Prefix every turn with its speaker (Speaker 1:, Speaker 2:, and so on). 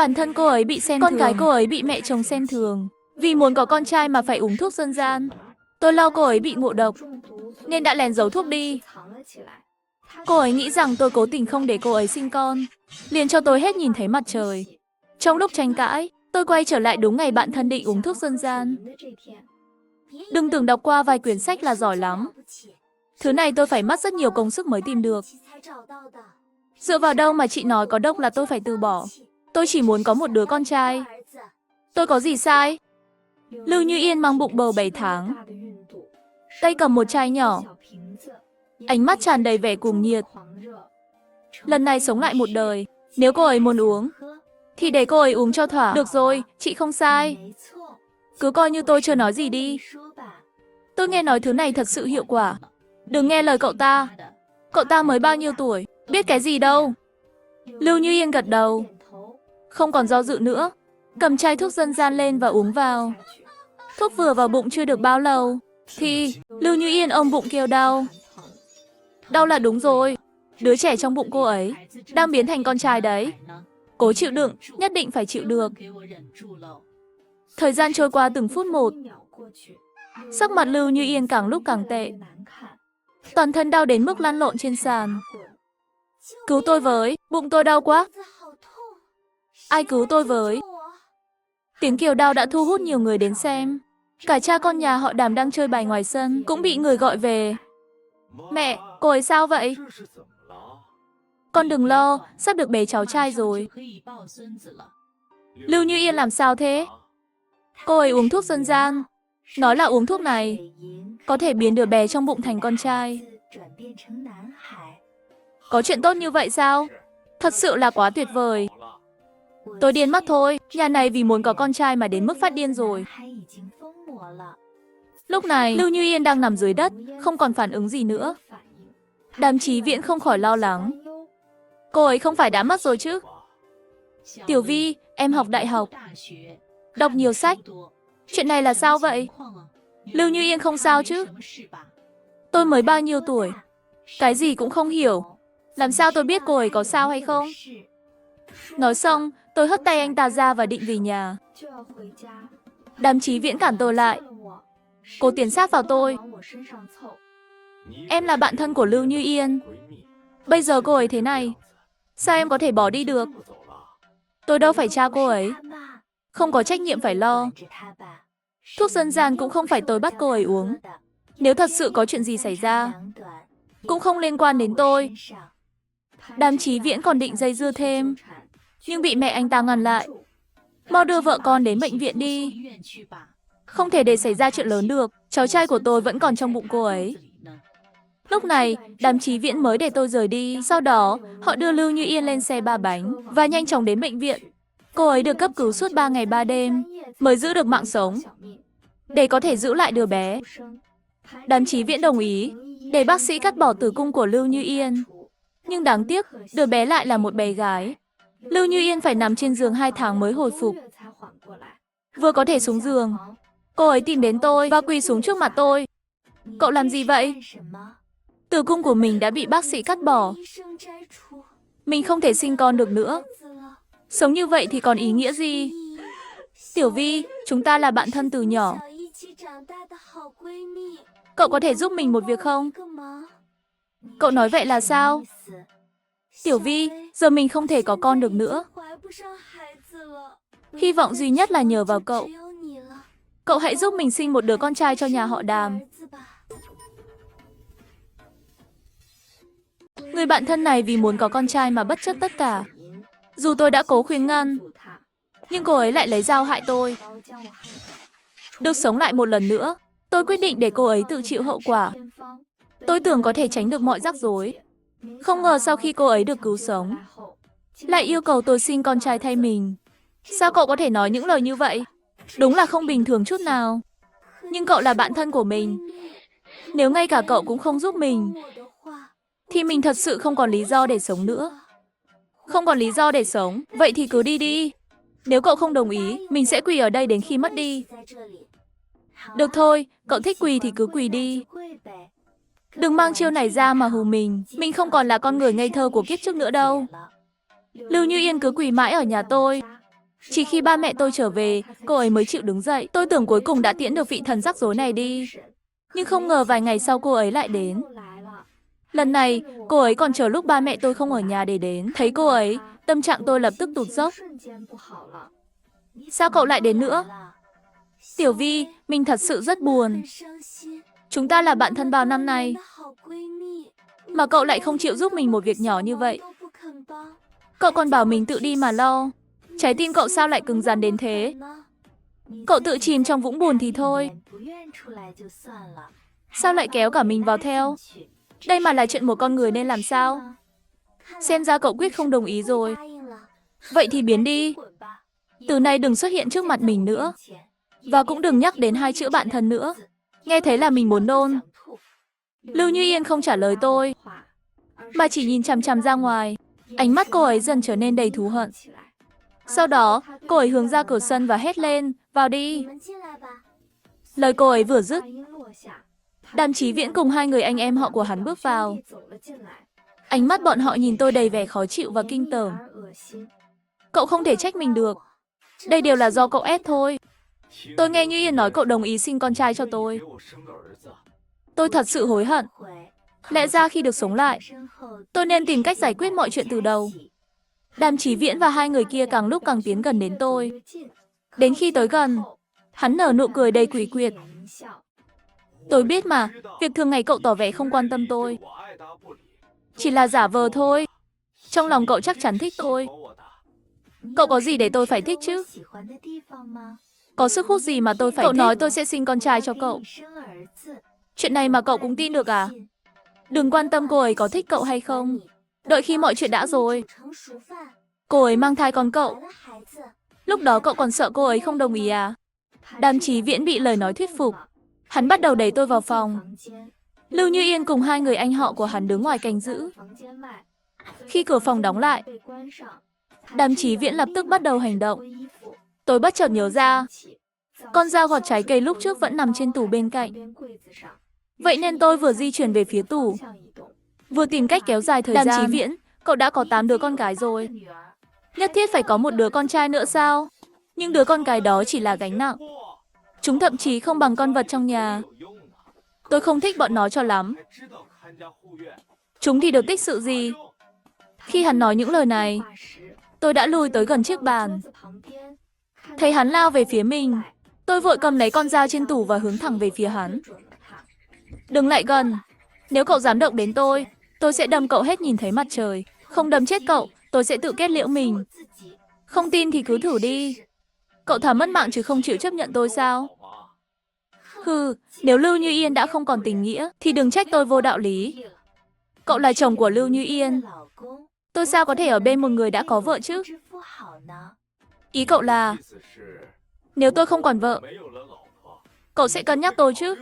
Speaker 1: Bản thân cô ấy bị xem thường. Con gái cô ấy bị mẹ chồng xem thường. Vì muốn có con trai mà phải uống thuốc dân gian. Tôi lo cô ấy bị ngộ độc, nên đã lén giấu thuốc đi. Cô ấy nghĩ rằng tôi cố tình không để cô ấy sinh con, liền cho tôi hết nhìn thấy mặt trời. Trong lúc tranh cãi, tôi quay trở lại đúng ngày bạn thân định uống thuốc dân gian. Đừng tưởng đọc qua vài quyển sách là giỏi lắm. Thứ này tôi phải mất rất nhiều công sức mới tìm được. Dựa vào đâu mà chị nói có độc là tôi phải từ bỏ? Tôi chỉ muốn có một đứa con trai. Tôi có gì sai? Lưu Như Yên mang bụng bầu 7 tháng. Tay cầm một chai nhỏ. Ánh mắt tràn đầy vẻ cuồng nhiệt. Lần này sống lại một đời. Nếu cô ấy muốn uống, thì để cô ấy uống cho thỏa. Được rồi, chị không sai. Cứ coi như tôi chưa nói gì đi. Tôi nghe nói thứ này thật sự hiệu quả. Đừng nghe lời cậu ta. Cậu ta mới bao nhiêu tuổi, biết cái gì đâu. Lưu Như Yên gật đầu. Không còn do dự nữa. Cầm chai thuốc dân gian lên và uống vào. Thuốc vừa vào bụng chưa được bao lâu, thì Lưu Như Yên ôm bụng kêu đau. Đau là đúng rồi. Đứa trẻ trong bụng cô ấy đang biến thành con trai đấy. Cố chịu đựng, nhất định phải chịu được. Thời gian trôi qua từng phút một. Sắc mặt Lưu Như Yên càng lúc càng tệ. Toàn thân đau đến mức lăn lộn trên sàn. Cứu tôi với, bụng tôi đau quá. Ai cứu tôi với? Tiếng kêu đau đã thu hút nhiều người đến xem. Cả cha con nhà họ Đàm đang chơi bài ngoài sân cũng bị người gọi về. Mẹ, cô ấy sao vậy? Con đừng lo, sắp được bế cháu trai rồi. Lưu Như Yên làm sao thế? Cô ấy uống thuốc dân gian. Nói là uống thuốc này có thể biến đứa bé trong bụng thành con trai. Có chuyện tốt như vậy sao? Thật sự là quá tuyệt vời. Tôi điên mất thôi. Nhà này vì muốn có con trai mà đến mức phát điên rồi. Lúc này, Lưu Như Yên đang nằm dưới đất, không còn phản ứng gì nữa. Đàm Chí Viễn không khỏi lo lắng. Cô ấy không phải đã mất rồi chứ? Tiểu Vi, em học đại học, đọc nhiều sách. Chuyện này là sao vậy? Lưu Như Yên không sao chứ? Tôi mới bao nhiêu tuổi? Cái gì cũng không hiểu. Làm sao tôi biết cô ấy có sao hay không? Nói xong, tôi hất tay anh ta ra và định về nhà. Đàm Chí Viễn cản tôi lại. Cô tiến sát vào tôi. Em là bạn thân của Lưu Như Yên. Bây giờ cô ấy thế này, sao em có thể bỏ đi được? Tôi đâu phải cha cô ấy. Không có trách nhiệm phải lo. Thuốc dân gian cũng không phải tôi bắt cô ấy uống. Nếu thật sự có chuyện gì xảy ra, cũng không liên quan đến tôi. Đàm Chí Viễn còn định dây dưa thêm, nhưng bị mẹ anh ta ngăn lại. Mau đưa vợ con đến bệnh viện đi. Không thể để xảy ra chuyện lớn được. Cháu trai của tôi vẫn còn trong bụng cô ấy. Lúc này, Đàm Chí Viễn mới để tôi rời đi. Sau đó, họ đưa Lưu Như Yên lên xe 3 bánh và nhanh chóng đến bệnh viện. Cô ấy được cấp cứu suốt 3 ngày 3 đêm mới giữ được mạng sống, để có thể giữ lại đứa bé. Đàm Chí Viễn đồng ý để bác sĩ cắt bỏ tử cung của Lưu Như Yên. Nhưng đáng tiếc, đứa bé lại là một bé gái. Lưu Như Yên phải nằm trên giường 2 tháng mới hồi phục. Vừa có thể xuống giường, cô ấy tìm đến tôi và quỳ xuống trước mặt tôi. Cậu làm gì vậy? Tử cung của mình đã bị bác sĩ cắt bỏ. Mình không thể sinh con được nữa. Sống như vậy thì còn ý nghĩa gì? Tiểu Vi, chúng ta là bạn thân từ nhỏ. Cậu có thể giúp mình một việc không? Cậu nói vậy là sao? Tiểu Vi, giờ mình không thể có con được nữa. Hy vọng duy nhất là nhờ vào cậu. Cậu hãy giúp mình sinh một đứa con trai cho nhà họ Đàm. Người bạn thân này vì muốn có con trai mà bất chấp tất cả. Dù tôi đã cố khuyên ngăn, nhưng cô ấy lại lấy dao hại tôi. Được sống lại một lần nữa, tôi quyết định để cô ấy tự chịu hậu quả. Tôi tưởng có thể tránh được mọi rắc rối. Không ngờ sau khi cô ấy được cứu sống, lại yêu cầu tôi sinh con trai thay mình. Sao cậu có thể nói những lời như vậy? Đúng là không bình thường chút nào. Nhưng cậu là bạn thân của mình. Nếu ngay cả cậu cũng không giúp mình, thì mình thật sự không còn lý do để sống nữa. Không còn lý do để sống, vậy thì cứ đi đi. Nếu cậu không đồng ý, mình sẽ quỳ ở đây đến khi mất đi. Được thôi, cậu thích quỳ thì cứ quỳ đi. Đừng mang chiêu này ra mà hù mình. Mình không còn là con người ngây thơ của kiếp trước nữa đâu. Lưu Như Yên cứ quỳ mãi ở nhà tôi. Chỉ khi ba mẹ tôi trở về, cô ấy mới chịu đứng dậy. Tôi tưởng cuối cùng đã tiễn được vị thần rắc rối này đi. Nhưng không ngờ vài ngày sau cô ấy lại đến. Lần này, cô ấy còn chờ lúc ba mẹ tôi không ở nhà để đến. Thấy cô ấy, tâm trạng tôi lập tức tụt dốc. Sao cậu lại đến nữa? Tiểu Vi, mình thật sự rất buồn. Chúng ta là bạn thân bao năm nay. Mà cậu lại không chịu giúp mình một việc nhỏ như vậy. Cậu còn bảo mình tự đi mà lo. Trái tim cậu sao lại cứng rắn đến thế? Cậu tự chìm trong vũng buồn thì thôi. Sao lại kéo cả mình vào theo? Đây mà là chuyện một con người nên làm sao? Xem ra cậu quyết không đồng ý rồi. Vậy thì biến đi. Từ nay đừng xuất hiện trước mặt mình nữa. Và cũng đừng nhắc đến hai chữ bạn thân nữa. Nghe thấy là mình muốn nôn. Lưu Như Yên không trả lời tôi, mà chỉ nhìn chằm chằm ra ngoài. Ánh mắt cô ấy dần trở nên đầy thù hận. Sau đó, cô ấy hướng ra cửa sân và hét lên, vào đi. Lời cô ấy vừa dứt, Đàm Chí Viễn cùng hai người anh em họ của hắn bước vào. Ánh mắt bọn họ nhìn tôi đầy vẻ khó chịu và kinh tởm. Cậu không thể trách mình được. Đây đều là do cậu ép thôi. Tôi nghe Như Yên nói cậu đồng ý sinh con trai cho tôi. Tôi thật sự hối hận. Lẽ ra khi được sống lại, tôi nên tìm cách giải quyết mọi chuyện từ đầu. Đàm Chí Viễn và hai người kia càng lúc càng tiến gần đến tôi. Đến khi tới gần, hắn nở nụ cười đầy quỷ quyệt. Tôi biết mà, việc thường ngày cậu tỏ vẻ không quan tâm tôi. Chỉ là giả vờ thôi. Trong lòng cậu chắc chắn thích tôi. Cậu có gì để tôi phải thích chứ? Có sức hút gì mà tôi phải thích? Cậu nói tôi sẽ sinh con trai cho cậu. Chuyện này mà cậu cũng tin được à? Đừng quan tâm cô ấy có thích cậu hay không. Đợi khi mọi chuyện đã rồi. Cô ấy mang thai con cậu. Lúc đó cậu còn sợ cô ấy không đồng ý à? Đàm Chí Viễn bị lời nói thuyết phục. Hắn bắt đầu đẩy tôi vào phòng. Lưu Như Yên cùng hai người anh họ của hắn đứng ngoài canh giữ. Khi cửa phòng đóng lại, Đàm Chí Viễn lập tức bắt đầu hành động. Tôi bất chợt nhớ ra, con dao gọt trái cây lúc trước vẫn nằm trên tủ bên cạnh. Vậy nên tôi vừa di chuyển về phía tủ, vừa tìm cách kéo dài thời gian. Đàm Chí Viễn, cậu đã có 8 đứa con gái rồi. Nhất thiết phải có một đứa con trai nữa sao? Nhưng đứa con cái đó chỉ là gánh nặng. Chúng thậm chí không bằng con vật trong nhà. Tôi không thích bọn nó cho lắm. Chúng thì được tích sự gì? Khi hắn nói những lời này, tôi đã lùi tới gần chiếc bàn. Thấy hắn lao về phía mình, tôi vội cầm lấy con dao trên tủ và hướng thẳng về phía hắn. Đừng lại gần. Nếu cậu dám động đến tôi sẽ đâm cậu hết nhìn thấy mặt trời. Không đâm chết cậu, tôi sẽ tự kết liễu mình. Không tin thì cứ thử đi. Cậu thà mất mạng chứ không chịu chấp nhận tôi sao? Hừ, nếu Lưu Như Yên đã không còn tình nghĩa, thì đừng trách tôi vô đạo lý. Cậu là chồng của Lưu Như Yên. Tôi sao có thể ở bên một người đã có vợ chứ? Ý cậu là, nếu tôi không còn vợ, cậu sẽ cân nhắc tôi chứ?